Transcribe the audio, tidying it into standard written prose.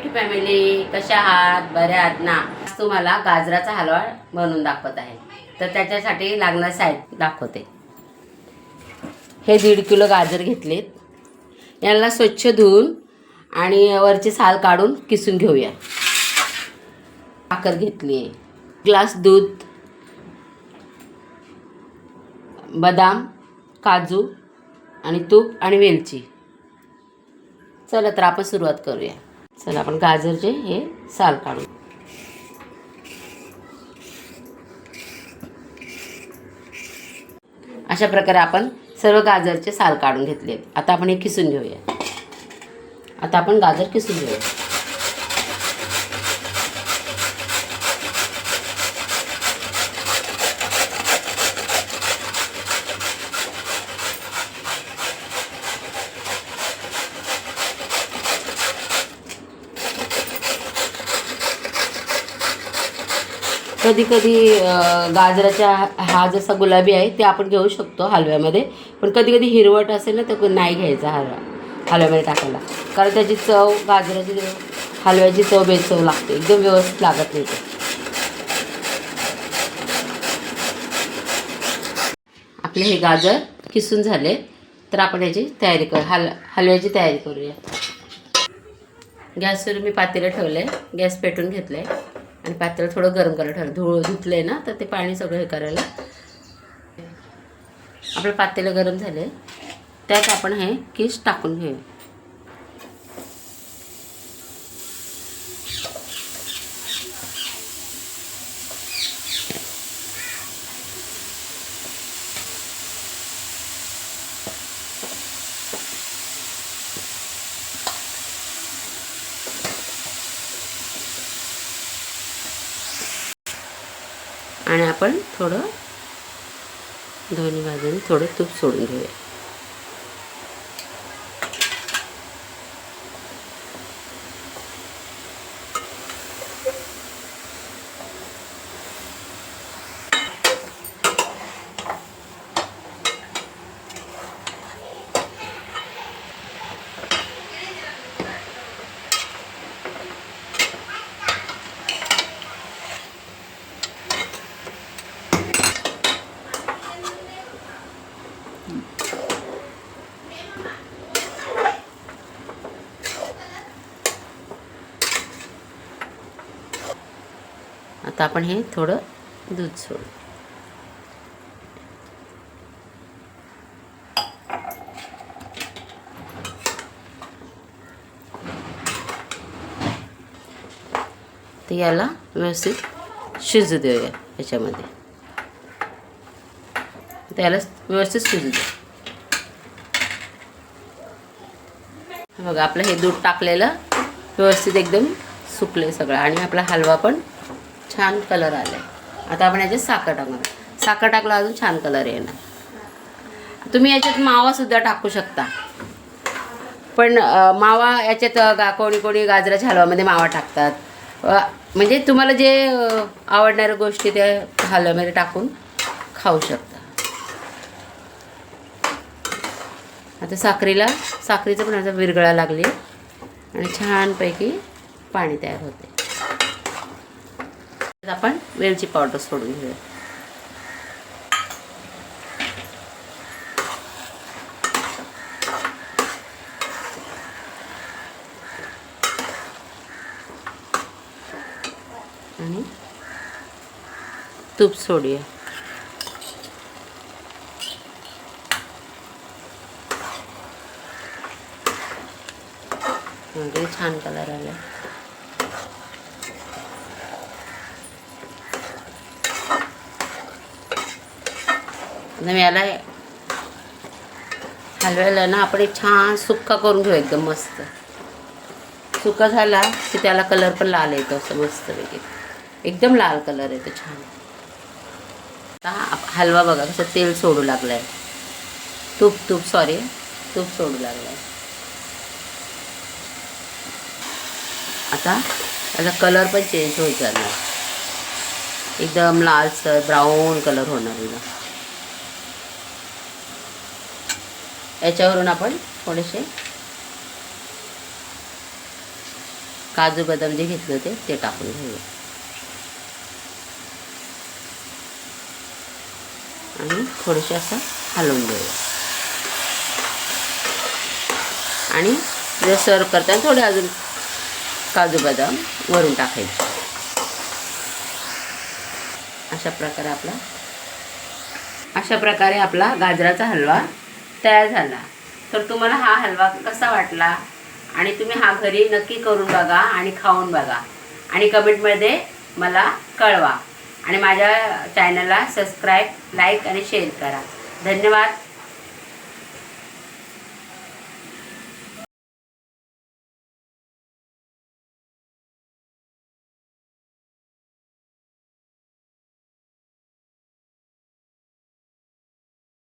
मोठी फॅमिली, कशा आहात? बऱ्या आहात ना? आज तुम्हाला गाजराचा हलवा बनवून दाखवत आहे. तर त्याच्यासाठी लागणारे साहित्य दाखवते. हे 1.5 किलो गाजर घेतलेत. याला स्वच्छ धुवून आणि वरची साल काढून किसून घेऊया. साखर घेतली आहे, ग्लास दूध, बदाम, काजू आणि तूप आणि वेलची. चला तर आपण सुरुवात करूया. चला आपण गाजरचे हे साल काढू. अशा प्रकारे आपण सर्व गाजरचे साल काढून घेतले. आता आपण हे किसून घेऊया. आता आपण गाजर किसून घेऊया. कधी कधी गाजराचा हा जसा गुलाबी आहे ते आपण घेऊ शकतो हलव्यामध्ये, पण कधी कधी हिरवट असेल ना तर नाही घ्यायचा हलव्यामध्ये टाकायला, कारण त्याची चव, गाजराची हलव्याची चव बेचव लागते, एकदम व्यवस्थित लागत नाही ते. आपले हे गाजर किसून झाले तर आपण याची तयारी हलव्याची तयारी करूया. गॅसवर मी पातेलं ठेवलं आहे, गॅस पेटून घेतलं आहे आणि पातेलं थोडं गरम करायला ठेवलं. धुतलं आहे ना तर ते पाणी सगळं हे करायला. आपलं पातेलं गरम झाले, त्यात आपण हे किस टाकून घेऊ. आणि आपण थोडं दोन्ही बाजूने थोडं तूप सोडून घेऊया. आता आपण हे थोडं दूध सोडू. तर याला व्यवस्थित शिजू देऊया. याच्यामध्ये त्याला व्यवस्थित शिजू दे. बघा आपलं हे दूध टाकलेलं व्यवस्थित एकदम सुकले सगळं आणि आपला हलवा पण छान कलर आला आहे. आता आपण याच्यात साखर टाकणार. साखर टाकला अजून छान कलर येणार. तुम्ही याच्यात मावासुद्धा टाकू शकता, पण मावा याच्यात कोणी कोणी गाजराच्या हलव्यामध्ये मावा टाकतात. म्हणजे तुम्हाला जे आवडणाऱ्या गोष्टी त्या हलव्यामध्ये टाकून खाऊ शकता. आता साखरेचं पण आता विरघळा लागली आणि छानपैकी पाणी तयार होते. आपण वेलची पावडर सोडून घेऊया. आणि तूप सोडूया. छान कलर आला. याला हलव्याला ना आपण एक छान सुक्का करून घेऊ. एकदम मस्त सुक्का झाला की त्याला कलर पण लाल येतो, असं मस्तपैकी एकदम लाल कलर येतो छान. आता हलवा बघा कसं तेल सोडू लागलं आहे. तूप सोडू लागलं आहे. आता त्याचा कलर पण चेंज होत जाणार, एकदम लालसर ब्राऊन कलर होणार. याच्यावरून आपण थोडेसे काजू बदाम जे घेतलं होते ते टाकून घेऊया आणि थोडेसे असं हलवून देऊया. आणि जर सर्व करताना थोडे अजून काजू बदाम वरून टाकायचे. अशा प्रकारे आपला गाजराचा हलवा तयार झाला. तर तुम्हाला हा हलवा कसा वाटला आणि तुम्ही हा घरी नक्की करून बघा आणि खाऊन बघा आणि कमेंटमध्ये मला कळवा आणि माझ्या चॅनलला सबस्क्राईब, लाईक आणि शेअर करा. धन्यवाद.